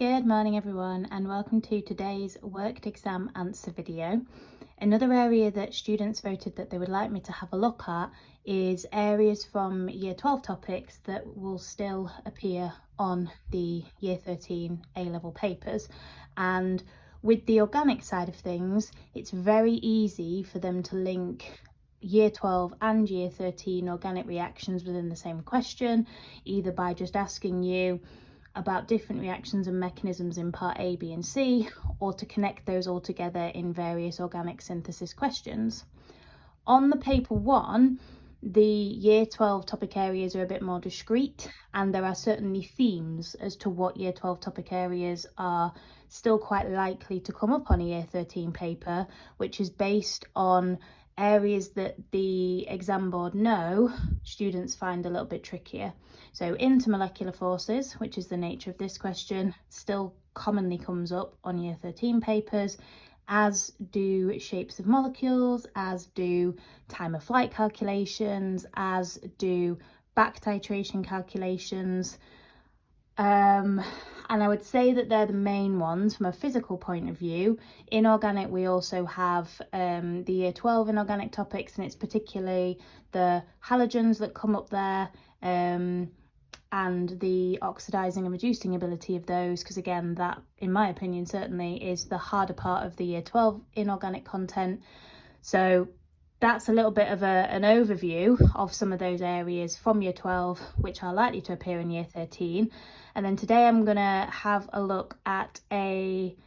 Good morning everyone, and welcome to today's worked exam answer video. Another area that students voted that they would like me to have a look at is areas from year 12 topics that will still appear on the year 13 A-level papers. And with the organic side of things, it's very easy for them to link year 12 and year 13 organic reactions within the same question, either by just asking you about different reactions and mechanisms in part A, B and C, or to connect those all together in various organic synthesis questions. On the paper one, the year 12 topic areas are a bit more discrete, and there are certainly themes as to what year 12 topic areas are still quite likely to come up on a year 13 paper, which is based on areas that the exam board know students find a little bit trickier. So intermolecular forces, which is the nature of this question, still commonly comes up on year 13 papers, as do shapes of molecules, as do time of flight calculations, as do back titration calculations. And I would say that they're the main ones from a physical point of view. In organic, we also have the year 12 inorganic topics, and it's particularly the halogens that come up there, and the oxidizing and reducing ability of those, because again, that, in my opinion, certainly is the harder part of the year 12 inorganic content. So that's a little bit of an overview of some of those areas from year 12 which are likely to appear in year 13. And then today I'm going to have a look at a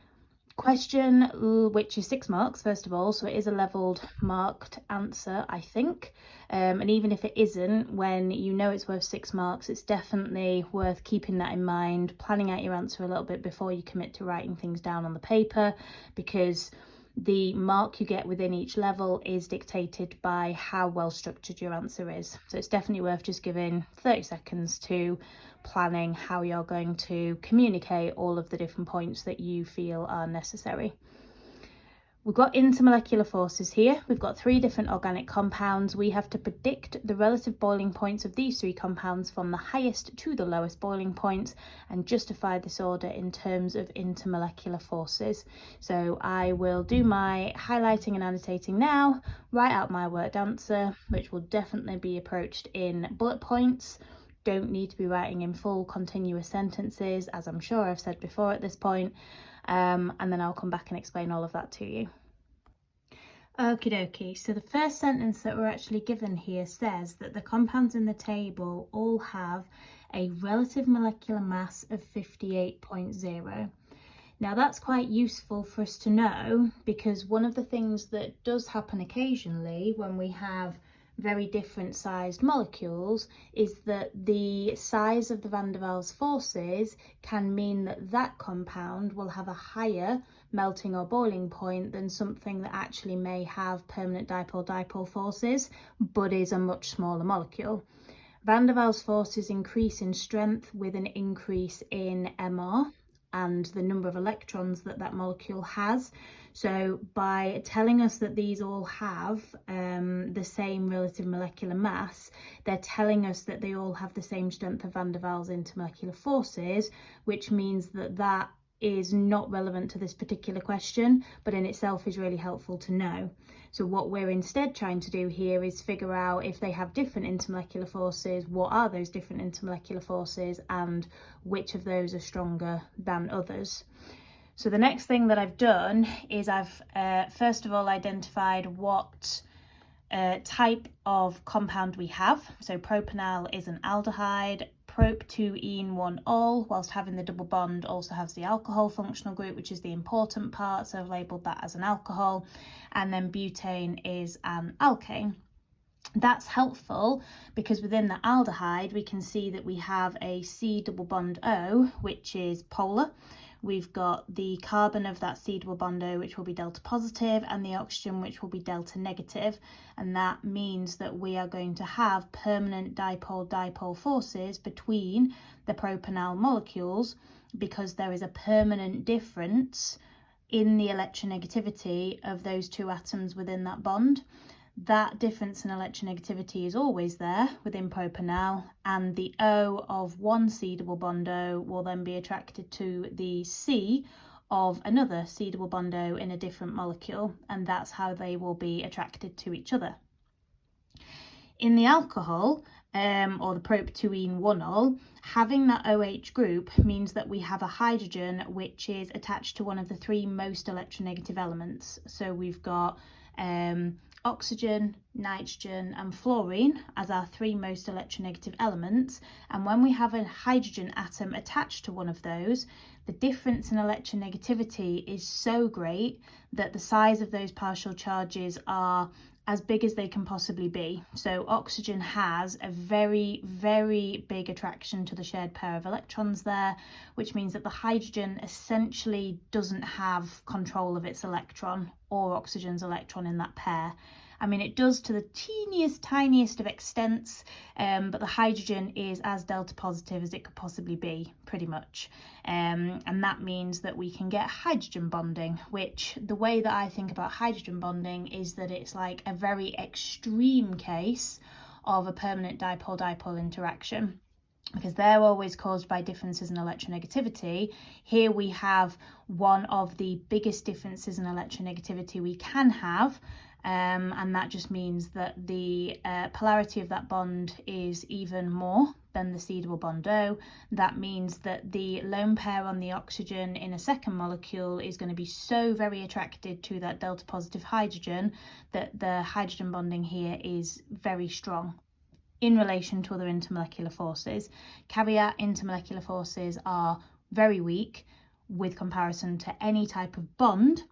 question which is 6 marks first of all, so it is a levelled marked answer, I think. And even if it isn't, when you know it's worth 6 marks, it's definitely worth keeping that in mind, planning out your answer a little bit before you commit to writing things down on the paper, because the mark you get within each level is dictated by how well structured your answer is. So it's definitely worth just giving 30 seconds to planning how you're going to communicate all of the different points that you feel are necessary. We've got intermolecular forces here. We've got 3 different organic compounds. We have to predict the relative boiling points of these 3 compounds from the highest to the lowest boiling points and justify this order in terms of intermolecular forces. So I will do my highlighting and annotating now, write out my worked answer, which will definitely be approached in bullet points. Don't need to be writing in full continuous sentences, as I'm sure I've said before at this point. And then I'll come back and explain all of that to you. Okie dokie, so the first sentence that we're actually given here says that the compounds in the table all have a relative molecular mass of 58.0. Now that's quite useful for us to know, because one of the things that does happen occasionally when we have very different sized molecules is that the size of the van der Waals forces can mean that that compound will have a higher melting or boiling point than something that actually may have permanent dipole-dipole forces but is a much smaller molecule. Van der Waals forces increase in strength with an increase in MR and the number of electrons that that molecule has. So by telling us that these all have the same relative molecular mass, they're telling us that they all have the same strength of van der Waals intermolecular forces, which means that that is not relevant to this particular question, but in itself is really helpful to know. So what we're instead trying to do here is figure out if they have different intermolecular forces, what are those different intermolecular forces, and which of those are stronger than others. So the next thing that I've done is I've first of all identified what type of compound we have. So propanal is an aldehyde, prop 2-ene-1-ol, whilst having the double bond, also has the alcohol functional group, which is the important part, so I've labelled that as an alcohol. And then butane is an alkane. That's helpful because within the aldehyde we can see that we have a C double bond O, which is polar. We've got the carbon of that C double bond O, which will be delta positive, and the oxygen, which will be delta negative. And that means that we are going to have permanent dipole-dipole forces between the propanal molecules, because there is a permanent difference in the electronegativity of those 2 atoms within that bond. that difference in electronegativity is always there within propanal, and the O of one C double bond O will then be attracted to the C of another C double bond O in a different molecule, and that's how they will be attracted to each other. In the alcohol, or the proptoene 1-ol, having that OH group means that we have a hydrogen which is attached to one of the three most electronegative elements. So we've got oxygen, nitrogen and fluorine as our three most electronegative elements, and when we have a hydrogen atom attached to one of those, the difference in electronegativity is so great that the size of those partial charges are as big as they can possibly be. So oxygen has a very, very big attraction to the shared pair of electrons there, which means that the hydrogen essentially doesn't have control of its electron or oxygen's electron in that pair. I mean, it does to the teeniest, tiniest of extents, but the hydrogen is as delta positive as it could possibly be, pretty much. And that means that we can get hydrogen bonding, which the way that I think about hydrogen bonding is that it's like a very extreme case of a permanent dipole-dipole interaction, because they're always caused by differences in electronegativity. Here we have one of the biggest differences in electronegativity we can have, and that just means that the polarity of that bond is even more than the C double bond O. That means that the lone pair on the oxygen in a second molecule is going to be so very attracted to that delta positive hydrogen that the hydrogen bonding here is very strong. In relation to other intermolecular forces, caveat, intermolecular forces are very weak with comparison to any type of bond,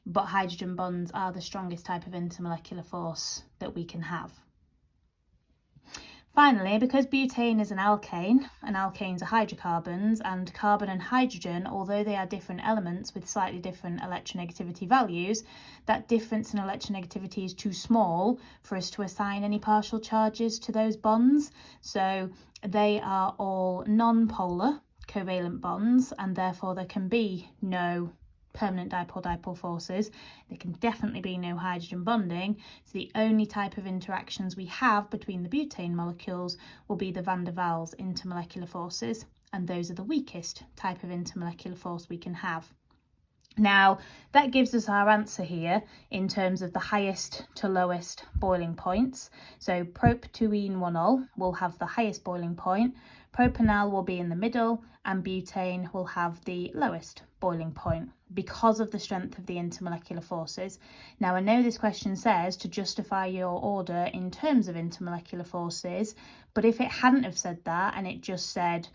but hydrogen bonds are the strongest type of intermolecular force that we can have. Finally, because butane is an alkane, and alkanes are hydrocarbons, and carbon and hydrogen, although they are different elements with slightly different electronegativity values, that difference in electronegativity is too small for us to assign any partial charges to those bonds. So they are all non-polar covalent bonds, and therefore there can be no permanent dipole-dipole forces. There can definitely be no hydrogen bonding. So the only type of interactions we have between the butane molecules will be the van der Waals intermolecular forces, and those are the weakest type of intermolecular force we can have. Now, that gives us our answer here in terms of the highest to lowest boiling points. So proptoene 1-ol will have the highest boiling point, propanal will be in the middle, and butane will have the lowest boiling point because of the strength of the intermolecular forces. Now, I know this question says to justify your order in terms of intermolecular forces, but if it hadn't have said that and it just said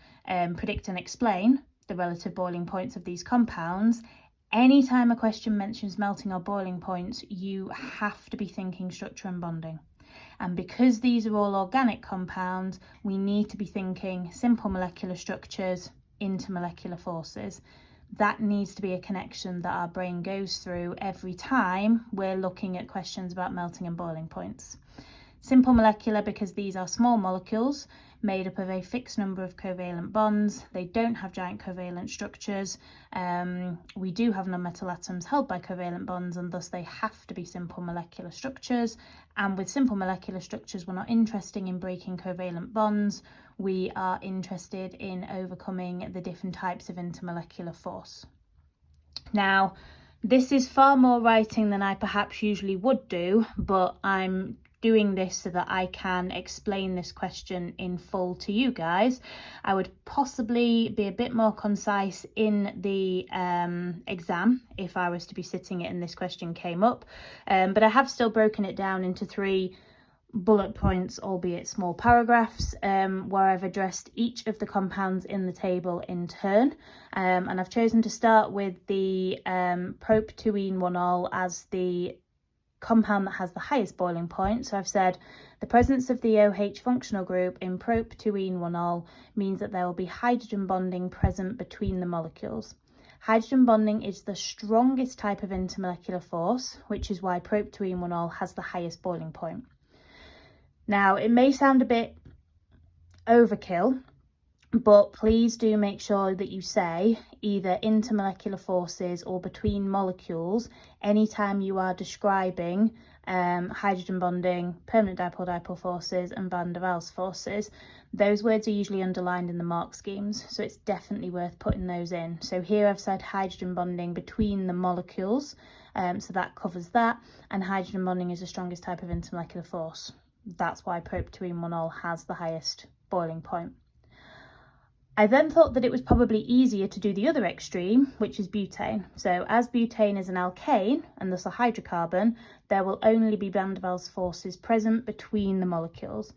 predict and explain the relative boiling points of these compounds, anytime a question mentions melting or boiling points, you have to be thinking structure and bonding. And because these are all organic compounds, we need to be thinking simple molecular structures, intermolecular forces. That needs to be a connection that our brain goes through every time we're looking at questions about melting and boiling points. Simple molecular because these are small molecules made up of a fixed number of covalent bonds. They don't have giant covalent structures. We do have non-metal atoms held by covalent bonds, and thus they have to be simple molecular structures. And with simple molecular structures, we're not interested in breaking covalent bonds. We are interested in overcoming the different types of intermolecular force. Now, this is far more writing than I perhaps usually would do, but I'm doing this so that I can explain this question in full to you guys. I would possibly be a bit more concise in the exam if I was to be sitting it and this question came up, but I have still broken it down into 3 bullet points, albeit small paragraphs, where I've addressed each of the compounds in the table in turn, and I've chosen to start with the proptoene 1-ol as the compound that has the highest boiling point. So I've said the presence of the OH functional group in proptoene 1-ol means that there will be hydrogen bonding present between the molecules. Hydrogen bonding is the strongest type of intermolecular force, which is why proptoene 1-ol has the highest boiling point. Now, it may sound a bit overkill, but please do make sure that you say either intermolecular forces or between molecules anytime you are describing hydrogen bonding, permanent dipole-dipole forces, and van der Waals forces. Those words are usually underlined in the mark schemes, so it's definitely worth putting those in. So here I've said hydrogen bonding between the molecules, so that covers that, and hydrogen bonding is the strongest type of intermolecular force. That's why propionol has the highest boiling point. I then thought that it was probably easier to do the other extreme, which is butane. So as butane is an alkane and thus a hydrocarbon, there will only be van der Waals forces present between the molecules.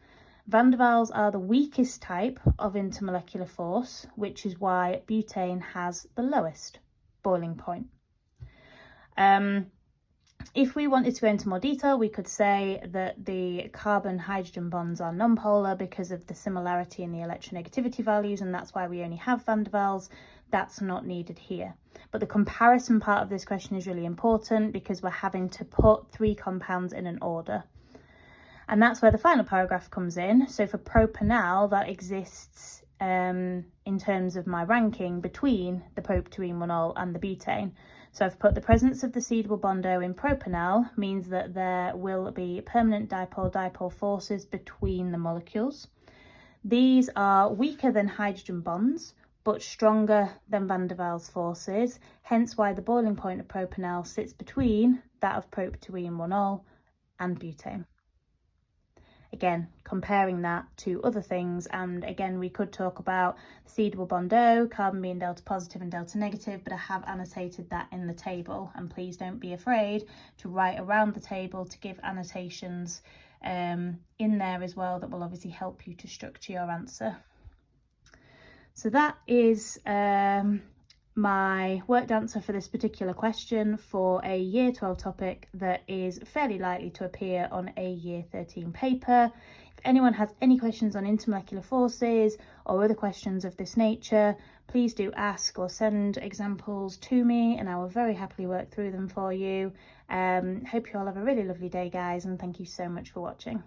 Van der Waals are the weakest type of intermolecular force, which is why butane has the lowest boiling point. If we wanted to go into more detail, we could say that the carbon-hydrogen bonds are nonpolar because of the similarity in the electronegativity values, and that's why we only have van der Waals. That's not needed here. But the comparison part of this question is really important because we're having to put 3 compounds in an order. And that's where the final paragraph comes in. So for propanal, that exists in terms of my ranking between the propionol and the butane. So I've put the presence of the seedable bondo in propanal means that there will be permanent dipole-dipole forces between the molecules. These are weaker than hydrogen bonds, but stronger than van der Waals forces, hence why the boiling point of propanal sits between that of propionol and butane. Again, comparing that to other things, and again we could talk about seedable bondo, carbon being delta positive and delta negative, but I have annotated that in the table, and please don't be afraid to write around the table to give annotations in there as well that will obviously help you to structure your answer. So that is my worked answer for this particular question for a year 12 topic that is fairly likely to appear on a year 13 paper. If anyone has any questions on intermolecular forces or other questions of this nature, please do ask or send examples to me and I will very happily work through them for you. Hope you all have a really lovely day, guys, and thank you so much for watching.